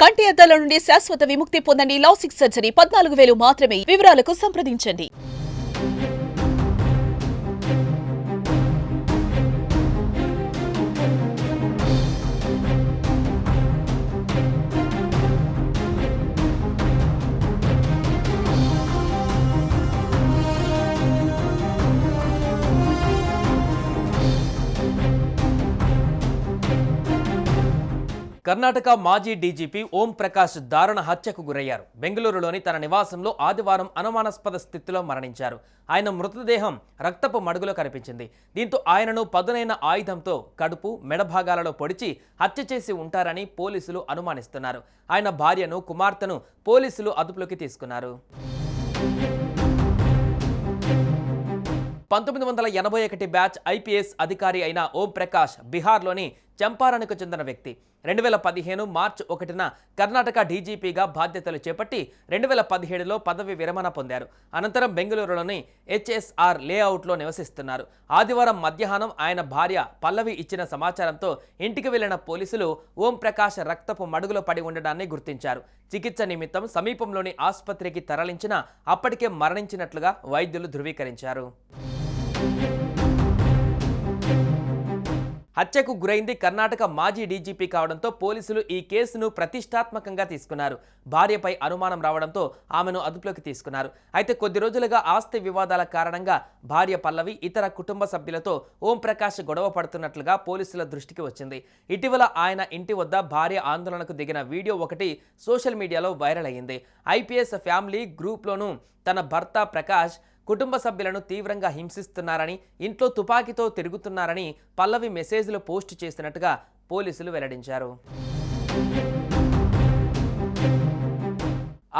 కంటి అద్దాల నుండి శాశ్వత విముక్తి పొందండి. లాసిక్ సర్జరీ 14,000 మాత్రమే. వివరాలకు సంప్రదించండి. కర్ణాటక మాజీ డీజీపీ ఓం ప్రకాష్ దారుణ హత్యకు గురయ్యారు. బెంగళూరులోని తన నివాసంలో ఆదివారం అనుమానాస్పద స్థితిలో మరణించారు. ఆయన మృతదేహం రక్తపు మడుగులో కనిపించింది. దీంతో ఆయనను పదునైన ఆయుధంతో కడుపు, మెడ భాగాలలో పొడిచి హత్య చేసి ఉంటారని పోలీసులు అనుమానిస్తున్నారు. ఆయన భార్యను, కుమార్తెను పోలీసులు అదుపులోకి తీసుకున్నారు. 1981 బ్యాచ్ ఐపీఎస్ అధికారి అయిన ఓం ప్రకాష్ బీహార్లోని చంపారణ్కు చెందిన వ్యక్తి. 2015 మార్చి 1న కర్ణాటక డీజీపీగా బాధ్యతలు చేపట్టి 2017లో పదవి విరమణ పొందారు. అనంతరం బెంగళూరులోని హెచ్ఎస్ఆర్ లేఅవుట్లో నివసిస్తున్నారు. ఆదివారం మధ్యాహ్నం ఆయన భార్య పల్లవి ఇచ్చిన సమాచారంతో ఇంటికి వెళ్లిన పోలీసులు ఓం ప్రకాష్ రక్తపు మడుగులో పడి ఉండడాన్ని గుర్తించారు. చికిత్స నిమిత్తం సమీపంలోని ఆసుపత్రికి తరలించినా అప్పటికే మరణించినట్లుగా వైద్యులు ధృవీకరించారు. హత్యకు గురైంది కర్ణాటక మాజీ డీజీపీ కావడంతో పోలీసులు ఈ కేసును ప్రతిష్టాత్మకంగా తీసుకున్నారు. భార్యపై అనుమానం రావడంతో ఆమెను అదుపులోకి తీసుకున్నారు. అయితే కొద్ది రోజులుగా ఆస్తి వివాదాల కారణంగా భార్య పల్లవి ఇతర కుటుంబ సభ్యులతో ఓం ప్రకాష్ గొడవ పడుతున్నట్లుగా పోలీసుల దృష్టికి వచ్చింది. ఇటీవల ఆయన ఇంటి వద్ద భార్య ఆందోళనకు దిగిన వీడియో ఒకటి సోషల్ మీడియాలో వైరల్ అయ్యింది. ఐపీఎస్ ఫ్యామిలీ గ్రూప్లోనూ తన భర్త ప్రకాష్ కుటుంబ సభ్యులను తీవ్రంగా హింసిస్తున్నారని, ఇంట్లో తుపాకీతో తిరుగుతున్నారని పల్లవి మెసేజ్లు పోస్ట్ చేసినట్టుగా పోలీసులు వెల్లడించారు.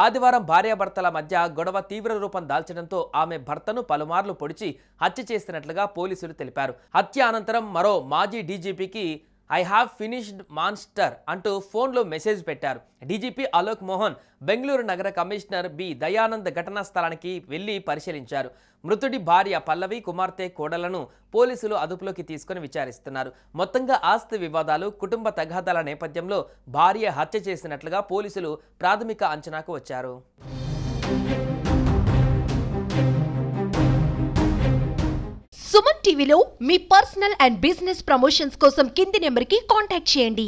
ఆదివారం భార్యాభర్తల మధ్య గొడవ తీవ్ర రూపం దాల్చడంతో ఆమె భర్తను పలుమార్లు పొడిచి హత్య చేసినట్లుగా పోలీసులు తెలిపారు. హత్య అనంతరం మరో మాజీ డీజీపీకి ఐ హ్యావ్ ఫినిష్డ్ మాన్స్టర్ అంటూ ఫోన్లో మెసేజ్ పెట్టారు. డీజీపీ అలోక్ మోహన్, బెంగళూరు నగర కమిషనర్ బి దయానంద్ ఘటనా స్థలానికి వెళ్లి పరిశీలించారు. మృతుడి భార్య పల్లవి, కుమార్తె, కోడలను పోలీసులు అదుపులోకి తీసుకుని విచారిస్తున్నారు. మొత్తంగా ఆస్తి వివాదాలు, కుటుంబ తగాదాల నేపథ్యంలో భార్య హత్య చేసినట్లుగా పోలీసులు ప్రాథమిక అంచనాకు వచ్చారు. సుమన్ టీవీలో మీ పర్సనల్ అండ్ బిజినెస్ ప్రమోషన్స్ కోసం కింది నెంబర్కి కాంటాక్ట్ చేయండి.